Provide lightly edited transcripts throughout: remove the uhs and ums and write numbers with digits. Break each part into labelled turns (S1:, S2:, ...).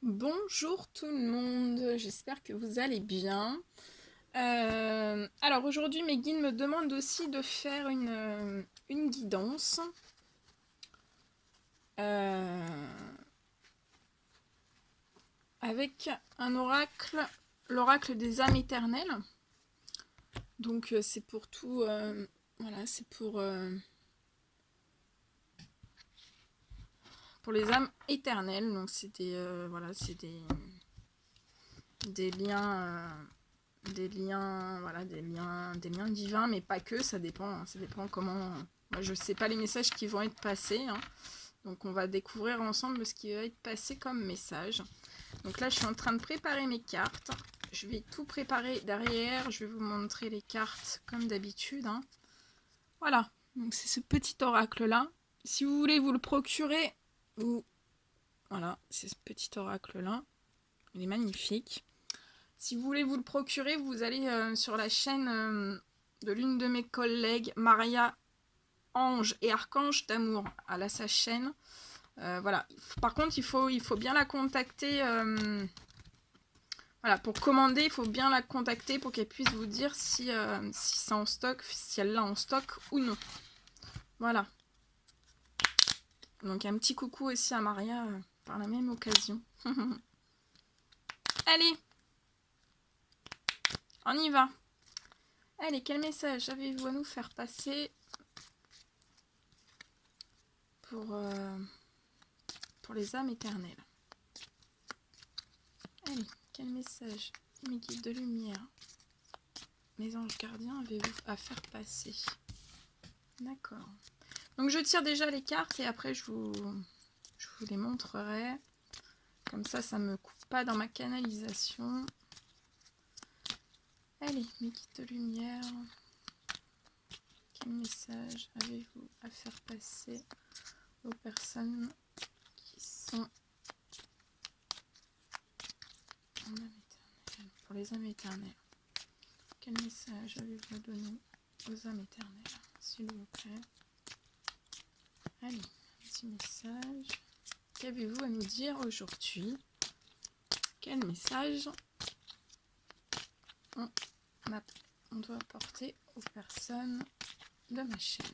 S1: Bonjour tout le monde, j'espère que vous allez bien. Alors aujourd'hui mes guides me demandent aussi de faire une guidance. Avec un oracle, l'oracle des âmes éternelles. Donc c'est pour tout, voilà, c'est pour les âmes éternelles. Donc c'est voilà, c'est des liens, voilà, des liens divins, mais pas que, ça dépend, hein, ça dépend comment. Moi, je sais pas les messages qui vont être passés, hein, donc on va découvrir ensemble ce qui va être passé comme message. Donc là, je suis en train de préparer mes cartes. Je vais tout préparer derrière. Je vais vous montrer les cartes comme d'habitude, hein. Voilà, donc c'est ce petit oracle là. Si vous voulez vous le procurer, voilà, c'est ce petit oracle là. Il est magnifique. Si vous voulez vous le procurer, vous allez sur la chaîne de l'une de mes collègues, Maria Ange et Archange d'amour. Elle a sa chaîne. Voilà. Par contre, il faut bien la contacter. Voilà, pour commander, il faut bien la contacter pour qu'elle puisse vous dire si c'est en stock, si elle l'a en stock ou non. Voilà. Donc un petit coucou aussi à Maria par la même occasion. Allez, on y va. Allez, quel message avez-vous à nous faire passer pour les âmes éternelles? Allez, quel message, mes guides de lumière, mes anges gardiens, avez-vous à faire passer? D'accord. Donc je tire déjà les cartes et après je vous les montrerai. Comme ça ne me coupe pas dans ma canalisation. Allez, mes guides de lumière, quel message avez-vous à faire passer aux personnes qui sont en âme éternelle, pour les âmes éternelles? Quel message avez-vous à donner aux âmes éternelles, s'il vous plaît? Allez, un petit message. Qu'avez-vous à nous dire aujourd'hui? Quel message on doit apporter aux personnes de ma chaîne?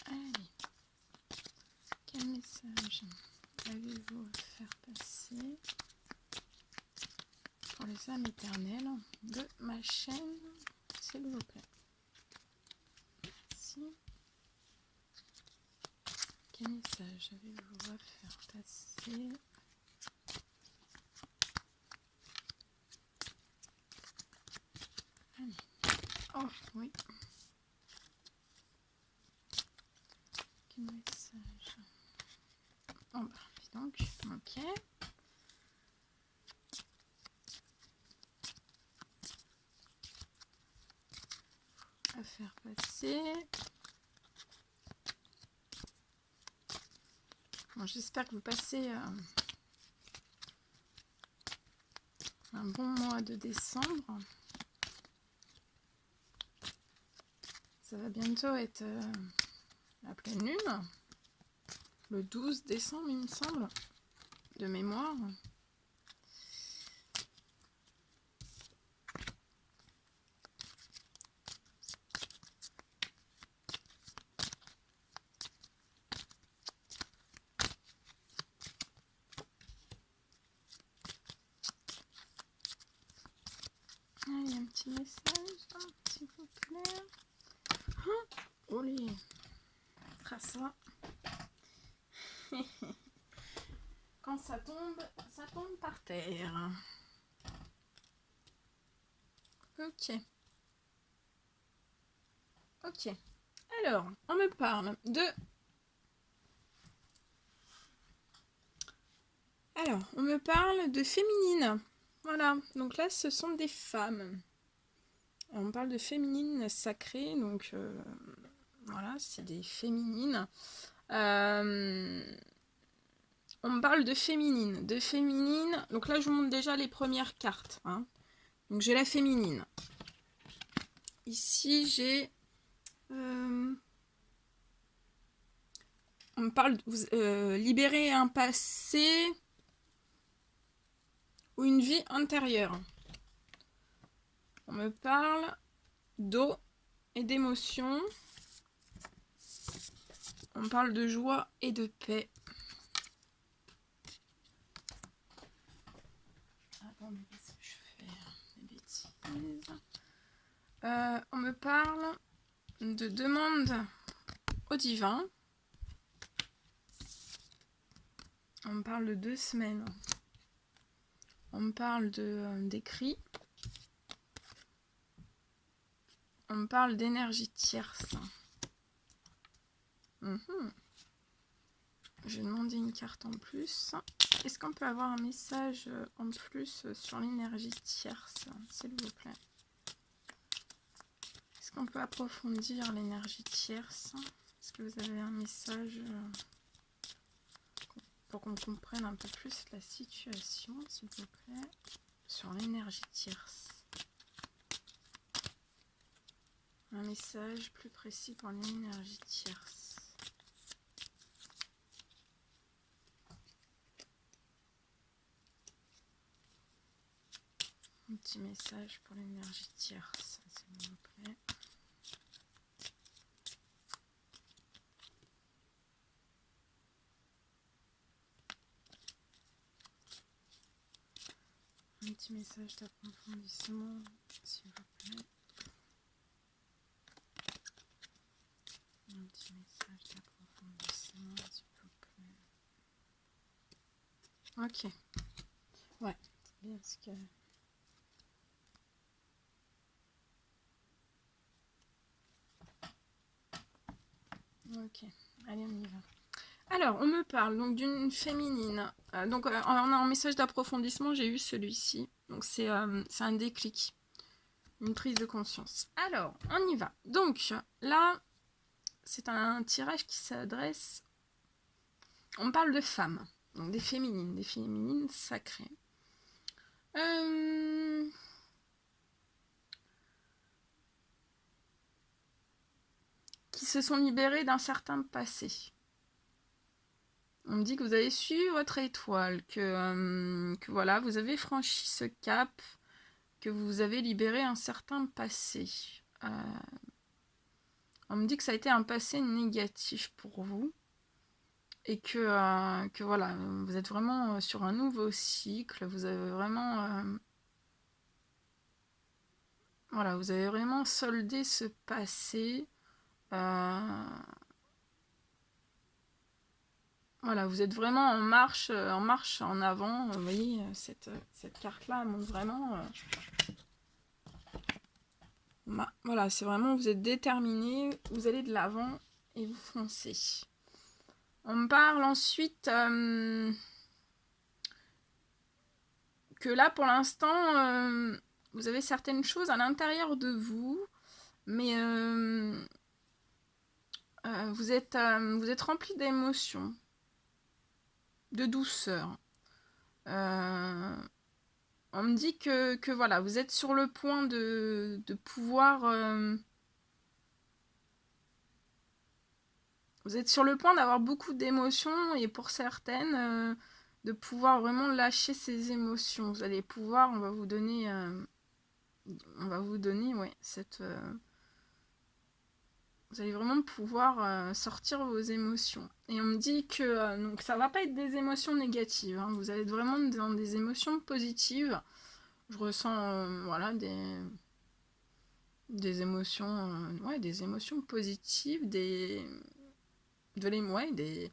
S1: Allez, quel message avez-vous à faire passer pour les âmes éternelles de ma chaîne, s'il vous plaît? Merci. Quel message avez-vous à faire passer? Allez. Oh, oui. Quel message? Oh, bah, dis donc. Ok. À faire passer. Bon, j'espère que vous passez un bon mois de décembre. Ça va bientôt être la pleine lune. Le 12 décembre, il me semble, de mémoire. Allez, un petit message, s'il vous plaît. Oh les... ça. Quand ça tombe par terre. Ok. Ok. Alors, on me parle de... Alors, on me parle de féminine. Voilà, donc là, ce sont des femmes. On parle de féminine sacrée, donc voilà, c'est des féminines. On me parle de féminine. Donc là, je vous montre déjà les premières cartes, hein. Donc j'ai la féminine. ici j'ai... on me parle de libérer un passé ou une vie antérieure. On me parle d'eau et d'émotions. On me parle de joie et de paix. Attendez, parce que je fais des bêtises. On me parle de demande au divin. On me parle de 2 semaines. On me parle d'écrit. On me parle d'énergie tierce. Je vais demander une carte en plus. Est-ce qu'on peut avoir un message en plus sur l'énergie tierce, s'il vous plaît? Est-ce qu'on peut approfondir l'énergie tierce? Est-ce que vous avez un message pour qu'on comprenne un peu plus la situation, s'il vous plaît, sur l'énergie tierce? Un message plus précis pour l'énergie tierce. Un petit message pour l'énergie tierce, s'il vous plaît. Un petit message d'approfondissement, s'il vous plaît. Un petit message d'approfondissement, s'il vous plaît. Ok. Ouais, c'est bien ce que... Ok, allez, on y va. Alors, on me parle donc d'une féminine. Donc, on a un message d'approfondissement, j'ai eu celui-ci. Donc, c'est un déclic, une prise de conscience. Alors, on y va. Donc, là, c'est un tirage qui s'adresse... On parle de femmes, donc des féminines sacrées. Qui se sont libérées d'un certain passé. On me dit que vous avez suivi votre étoile, que voilà, vous avez franchi ce cap, que vous avez libéré un certain passé. On me dit que ça a été un passé négatif pour vous. Et que voilà, vous êtes vraiment sur un nouveau cycle, vous avez vraiment... voilà, vous avez vraiment soldé ce passé. Voilà, vous êtes vraiment en marche en avant. Vous voyez, cette carte-là montre vraiment... voilà, c'est vraiment, vous êtes déterminé, vous allez de l'avant et vous foncez. On me parle ensuite que là, pour l'instant, vous avez certaines choses à l'intérieur de vous, mais vous êtes rempli d'émotions, de douceur. On me dit que voilà, vous êtes sur le point de pouvoir... vous êtes sur le point d'avoir beaucoup d'émotions et pour certaines, de pouvoir vraiment lâcher ces émotions. Vous allez pouvoir, on va vous donner, ouais, cette... vous allez vraiment pouvoir sortir vos émotions. Et on me dit que donc ça va pas être des émotions négatives, hein, vous allez être vraiment dans des émotions positives. Je ressens voilà, des émotions, ouais, des émotions positives, vous allez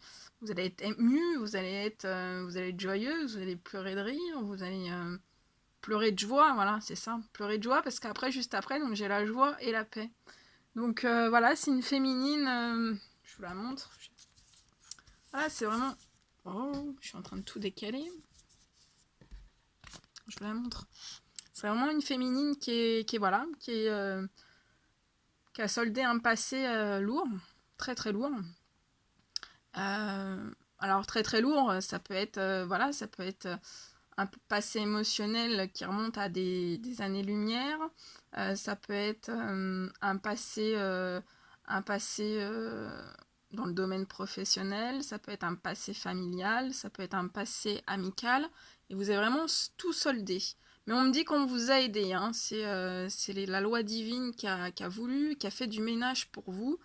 S1: être ému, vous allez être joyeuse, vous allez pleurer de rire, vous allez pleurer de joie, voilà, c'est ça, pleurer de joie, parce qu'après, juste après, donc j'ai la joie et la paix. Donc voilà, c'est une féminine, je vous la montre. Voilà, c'est vraiment... Oh, je suis en train de tout décaler. Je vous la montre. C'est vraiment une féminine qui a soldé un passé lourd, très très lourd. Alors très très lourd, ça peut être un passé émotionnel qui remonte à des années-lumière. Ça peut être un passé dans le domaine professionnel, ça peut être un passé familial, ça peut être un passé amical, et vous avez vraiment tout soldé. Mais on me dit qu'on vous a aidé, hein. C'est la loi divine qui a voulu, qui a fait du ménage pour vous,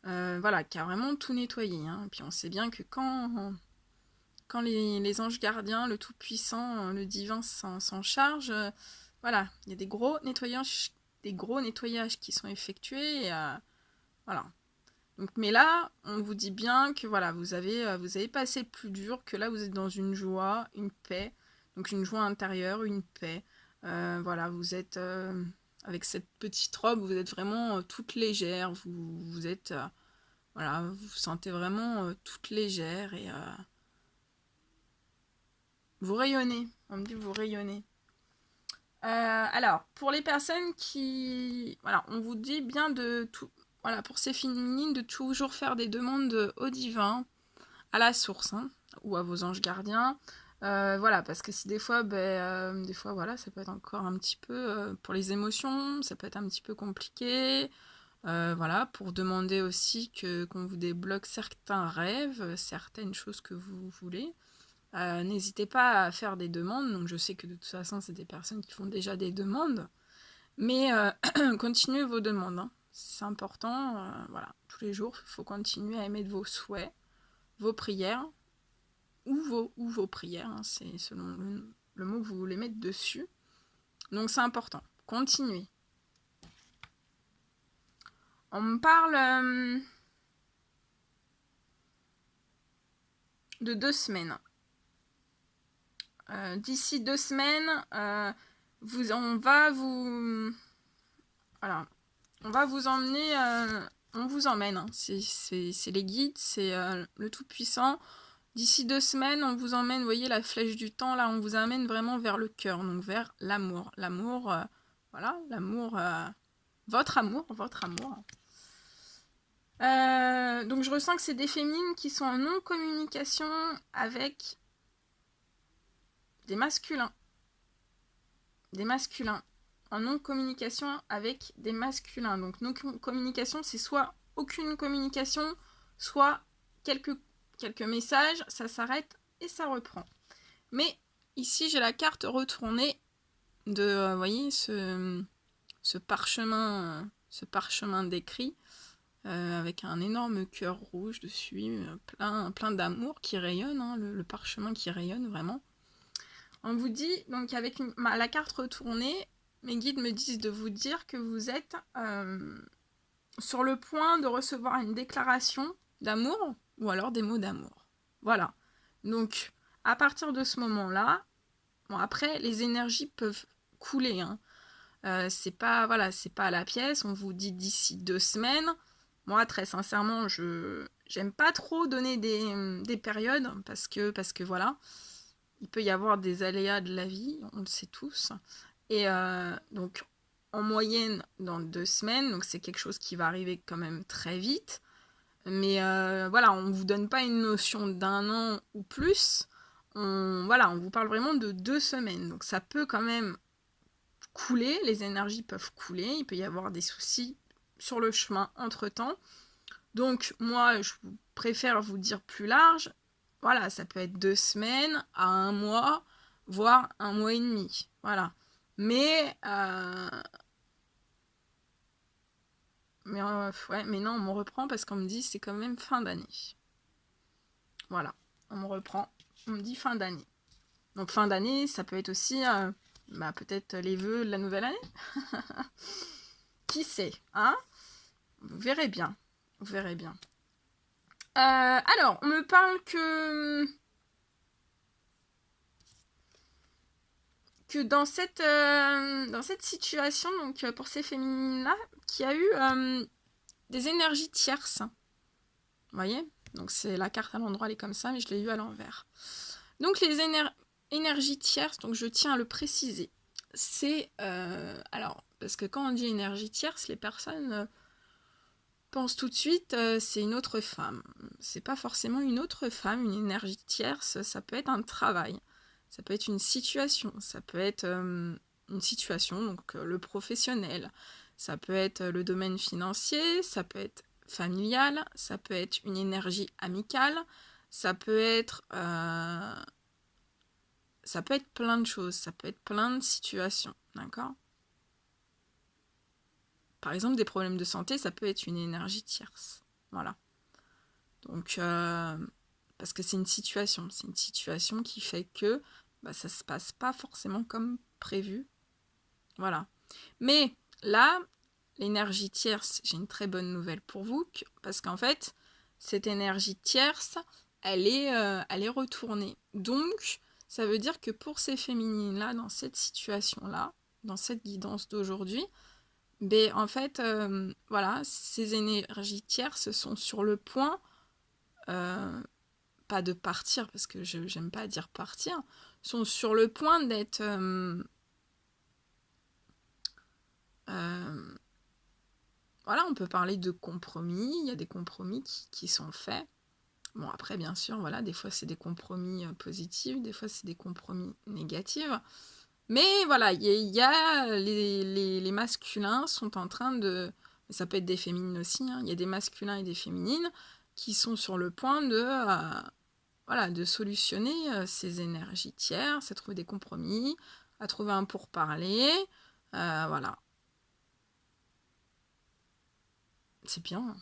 S1: voilà, qui a vraiment tout nettoyé, hein. Et puis on sait bien que quand les anges gardiens, le Tout-Puissant, le Divin s'en charge, voilà, il y a des gros nettoyages qui sont effectués, et, voilà. Donc, mais là, on vous dit bien que voilà, vous avez passé le plus dur, que là vous êtes dans une joie, une paix, donc une joie intérieure, une paix. Voilà, vous êtes avec cette petite robe, vous êtes vraiment toute légère, vous êtes voilà, vous vous sentez vraiment toute légère, et vous rayonnez. On me dit vous rayonnez. Alors, pour les personnes qui... Voilà, on vous dit bien de tout... Voilà, pour ces féminines, de toujours faire des demandes au divin, à la source, hein, ou à vos anges gardiens. Voilà, parce que si des fois, voilà, ça peut être encore un petit peu... pour les émotions, ça peut être un petit peu compliqué. Voilà, pour demander aussi qu'on vous débloque certains rêves, certaines choses que vous voulez. N'hésitez pas à faire des demandes. Donc je sais que de toute façon, c'est des personnes qui font déjà des demandes. Mais continuez vos demandes, hein. C'est important. Voilà, tous les jours, il faut continuer à émettre vos souhaits, vos prières, ou vos prières, hein, c'est selon le mot que vous voulez mettre dessus. Donc c'est important. Continuez. On me parle de 2 semaines. D'ici 2 semaines, on va vous emmener, on vous emmène, hein. C'est les guides, c'est le Tout-Puissant. D'ici 2 semaines, on vous emmène, vous voyez la flèche du temps, là, on vous amène vraiment vers le cœur, donc vers l'amour. L'amour, voilà, l'amour, votre amour. Donc je ressens que c'est des féminines qui sont en non-communication avec des masculins. En non-communication avec des masculins. Donc non-communication, c'est soit aucune communication, soit quelques messages, ça s'arrête et ça reprend. Mais ici, j'ai la carte retournée de, vous voyez, ce parchemin d'écrit, avec un énorme cœur rouge dessus, plein d'amour qui rayonne, hein, le parchemin qui rayonne vraiment. On vous dit, donc avec la carte retournée, mes guides me disent de vous dire que vous êtes sur le point de recevoir une déclaration d'amour, ou alors des mots d'amour. Voilà. Donc, à partir de ce moment-là, bon, après, les énergies peuvent couler, hein. C'est pas à la pièce, on vous dit d'ici 2 semaines. Moi, très sincèrement, j'aime pas trop donner des périodes, parce que voilà, il peut y avoir des aléas de la vie, on le sait tous. Et donc, en moyenne, dans 2 semaines, donc c'est quelque chose qui va arriver quand même très vite. Mais voilà, on ne vous donne pas une notion d'1 an ou plus. On vous parle vraiment de 2 semaines. Donc ça peut quand même couler, les énergies peuvent couler, il peut y avoir des soucis sur le chemin entre-temps. Donc moi, je préfère vous dire plus large. Voilà, ça peut être 2 semaines à 1 mois, voire 1 mois et demi. Voilà. Mais non, on me reprend parce qu'on me dit c'est quand même fin d'année. Voilà, on me reprend, on me dit fin d'année. Donc fin d'année, ça peut être aussi peut-être les vœux de la nouvelle année. Qui sait, hein? Vous verrez bien. Alors, on me parle que dans cette situation, donc pour ces féminines-là, qu'il y a eu des énergies tierces. Vous voyez? Donc c'est la carte à l'endroit, elle est comme ça, mais je l'ai eu à l'envers. Donc les énergies tierces, donc je tiens à le préciser. C'est alors, parce que quand on dit énergie tierce, les personnes pensent tout de suite c'est une autre femme. C'est pas forcément une autre femme, une énergie tierce, ça peut être un travail. ça peut être une situation, ça peut être une situation, donc le professionnel, ça peut être le domaine financier, ça peut être familial, ça peut être une énergie amicale, ça peut être plein de choses, ça peut être plein de situations, d'accord? Par exemple, des problèmes de santé, ça peut être une énergie tierce, voilà. Donc, parce que c'est une situation qui fait que ça se passe pas forcément comme prévu, voilà. Mais là, l'énergie tierce, j'ai une très bonne nouvelle pour vous, parce qu'en fait, cette énergie tierce, elle est retournée. Donc, ça veut dire que pour ces féminines-là, dans cette situation-là, dans cette guidance d'aujourd'hui, ben, en fait, voilà, ces énergies tierces sont sur le point, pas de partir, parce que j'aime pas dire partir, sont sur le point d'être... voilà, on peut parler de compromis, il y a des compromis qui sont faits. Bon, après, bien sûr, voilà, des fois c'est des compromis positifs, des fois c'est des compromis négatifs. Mais voilà, il y a les masculins sont en train de... Ça peut être des féminines aussi, hein, il y a des masculins et des féminines qui sont sur le point de, voilà, de solutionner ces énergies tierces, à trouver des compromis, à trouver un pourparler, voilà. C'est bien,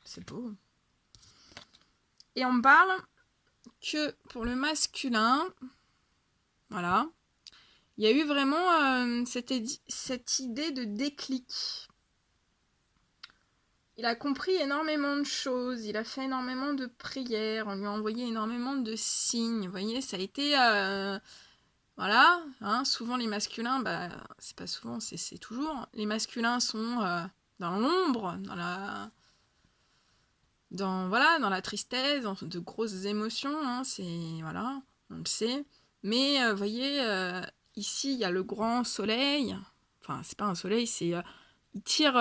S1: c'est beau. Et on parle que pour le masculin, voilà, il y a eu vraiment cette idée de déclic. Il a compris énormément de choses, il a fait énormément de prières, on lui a envoyé énormément de signes, vous voyez, ça a été... voilà, hein, souvent les masculins, c'est pas souvent, c'est toujours, les masculins sont dans l'ombre, dans la tristesse, dans de grosses émotions, hein, c'est, voilà, on le sait, mais vous voyez, ici il y a le grand soleil, enfin c'est pas un soleil, c'est... il tire,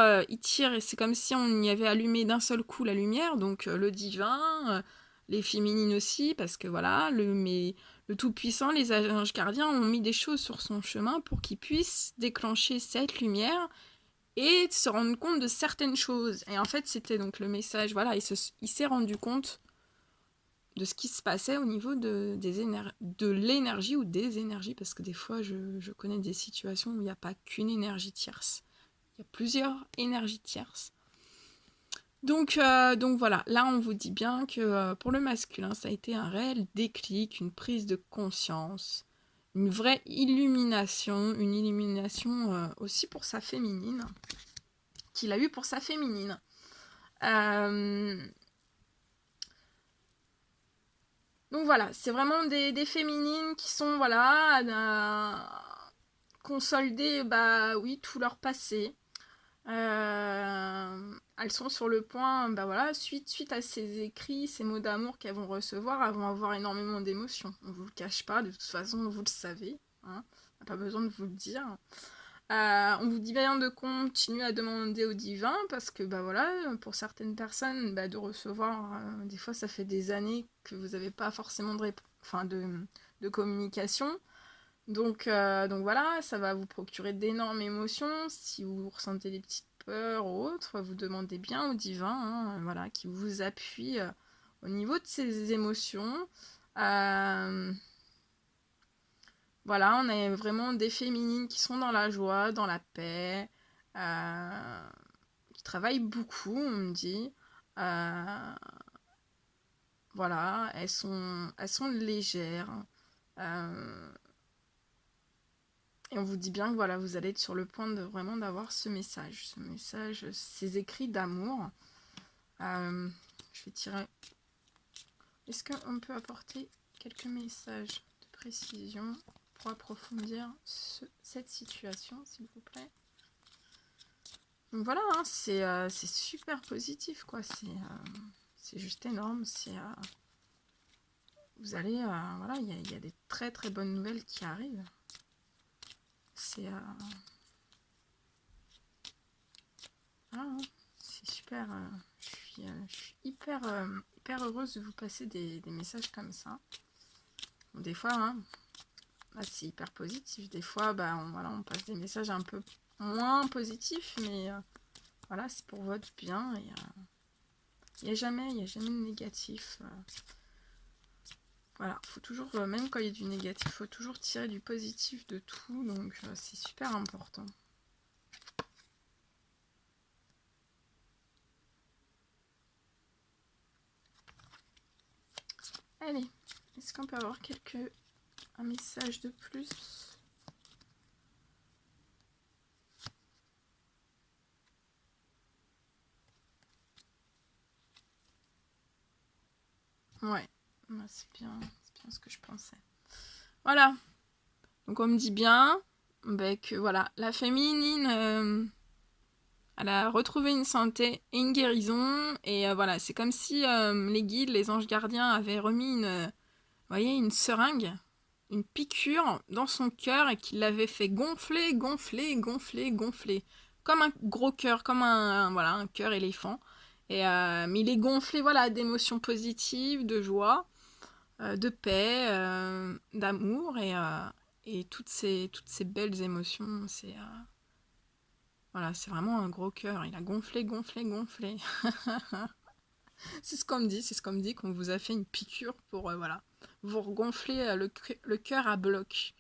S1: et c'est comme si on y avait allumé d'un seul coup la lumière, donc le divin, les féminines aussi, parce que voilà, le Tout-Puissant, les anges gardiens ont mis des choses sur son chemin pour qu'il puisse déclencher cette lumière et se rendre compte de certaines choses. Et en fait, c'était donc le message, voilà, il s'est rendu compte de ce qui se passait au niveau de l'énergie ou des énergies, parce que des fois, je connais des situations où il n'y a pas qu'une énergie tierce. Il y a plusieurs énergies tierces. Donc voilà, là on vous dit bien que pour le masculin, ça a été un réel déclic, une prise de conscience, une vraie illumination, une illumination aussi pour sa féminine, qu'il a eu pour sa féminine. Donc voilà, c'est vraiment des féminines qui sont, voilà, consolder, oui, tout leur passé. Elles sont sur le point, voilà, suite à ces écrits, ces mots d'amour qu'elles vont recevoir, elles vont avoir énormément d'émotions. On vous le cache pas, de toute façon, vous le savez, hein, on n'a pas besoin de vous le dire. On vous dit bien de continuer à demander au divin, parce que, voilà, pour certaines personnes, de recevoir, des fois, ça fait des années que vous n'avez pas forcément de communication. Donc voilà, ça va vous procurer d'énormes émotions. Si vous ressentez des petites peurs ou autres, vous demandez bien au divin, hein, voilà, qui vous appuie au niveau de ces émotions. Voilà, on a vraiment des féminines qui sont dans la joie, dans la paix, qui travaillent beaucoup, on me dit. Voilà, elles sont légères. Et on vous dit bien que voilà, vous allez être sur le point de vraiment d'avoir ce message, ces écrits d'amour. Je vais tirer. Est-ce qu'on peut apporter quelques messages de précision pour approfondir cette situation, s'il vous plaît? Donc voilà, hein, c'est super positif, quoi. C'est juste énorme. Vous allez, voilà, il y a des très très bonnes nouvelles qui arrivent. C'est c'est super. Je suis hyper heureuse de vous passer des messages comme ça. Bon, des fois, hein, c'est hyper positif. Des fois, voilà, on passe des messages un peu moins positifs, mais voilà, c'est pour votre bien. Et il n'y a jamais de négatif. Voilà, faut toujours, même quand il y a du négatif, il faut toujours tirer du positif de tout. Donc, c'est super important. Allez, est-ce qu'on peut avoir un message de plus? Ouais, c'est bien ce que je pensais. Voilà. Donc on me dit bien que voilà, la féminine, elle a retrouvé une santé et une guérison. Et voilà, c'est comme si les guides, les anges gardiens avaient remis une seringue, une piqûre dans son cœur et qu'il l'avait fait gonfler, gonfler, gonfler, gonfler. Comme un gros cœur, comme un cœur éléphant. Mais il est gonflé d'émotions positives, de joie, de paix, d'amour et toutes ces belles émotions. C'est vraiment un gros cœur. Il a gonflé, gonflé, gonflé. C'est ce qu'on me dit qu'on vous a fait une piqûre pour vous regonfler le cœur à bloc.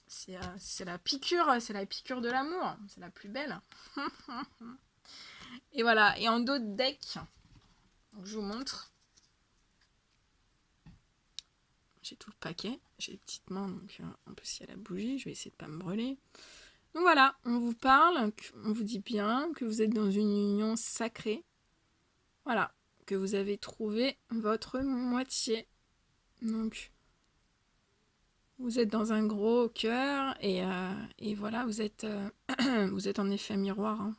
S1: C'est la piqûre de l'amour. C'est la plus belle. Et voilà. Et en dos de deck, je vous montre. J'ai tout le paquet. J'ai les petites mains, donc en plus il y a la bougie. Je vais essayer de pas me brûler. Donc voilà, on vous parle, on vous dit bien que vous êtes dans une union sacrée. Voilà, que vous avez trouvé votre moitié. Donc, vous êtes dans un gros cœur et voilà, vous êtes en effet miroir. Hein.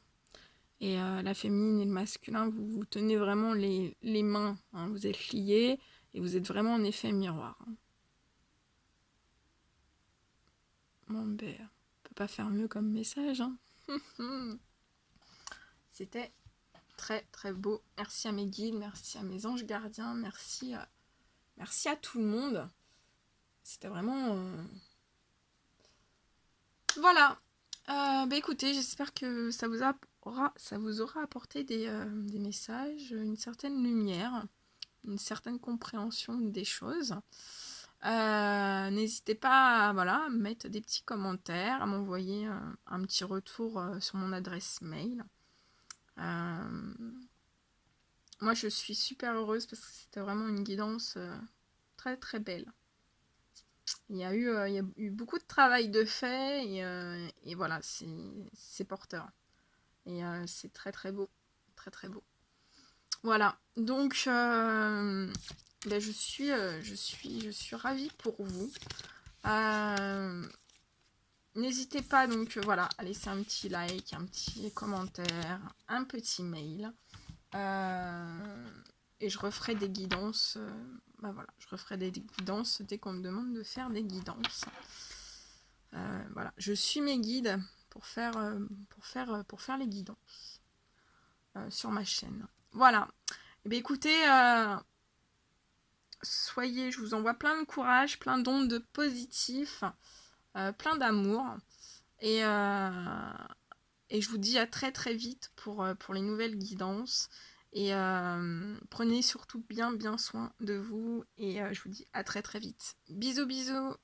S1: Et la féminine et le masculin, vous tenez vraiment les mains. Hein. Vous êtes liés et vous êtes vraiment en effet miroir. Hein. Bon, on peut pas faire mieux comme message. Hein. C'était très très beau. Merci à mes guides, merci à mes anges gardiens, merci à tout le monde. C'était vraiment... Voilà. Écoutez, j'espère que ça vous aura apporté des messages, une certaine lumière, une certaine compréhension des choses. N'hésitez pas à mettre des petits commentaires, à m'envoyer un petit retour sur mon adresse mail. Moi, je suis super heureuse parce que c'était vraiment une guidance très très belle. Il y a eu beaucoup de travail de fait et voilà, c'est porteur. Et c'est très très beau. Très très beau. Voilà, donc je suis ravie pour vous. N'hésitez pas donc à laisser un petit like, un petit commentaire, un petit mail. Et je referai des guidances. Je referai des guidances dès qu'on me demande de faire des guidances. Voilà, je suis mes guides pour faire les guidances sur ma chaîne. Voilà. Et bien écoutez, je vous envoie plein de courage, plein d'ondes positifs, plein d'amour. Et je vous dis à très très vite pour les nouvelles guidances. Et prenez surtout bien soin de vous. Et je vous dis à très très vite. Bisous bisous.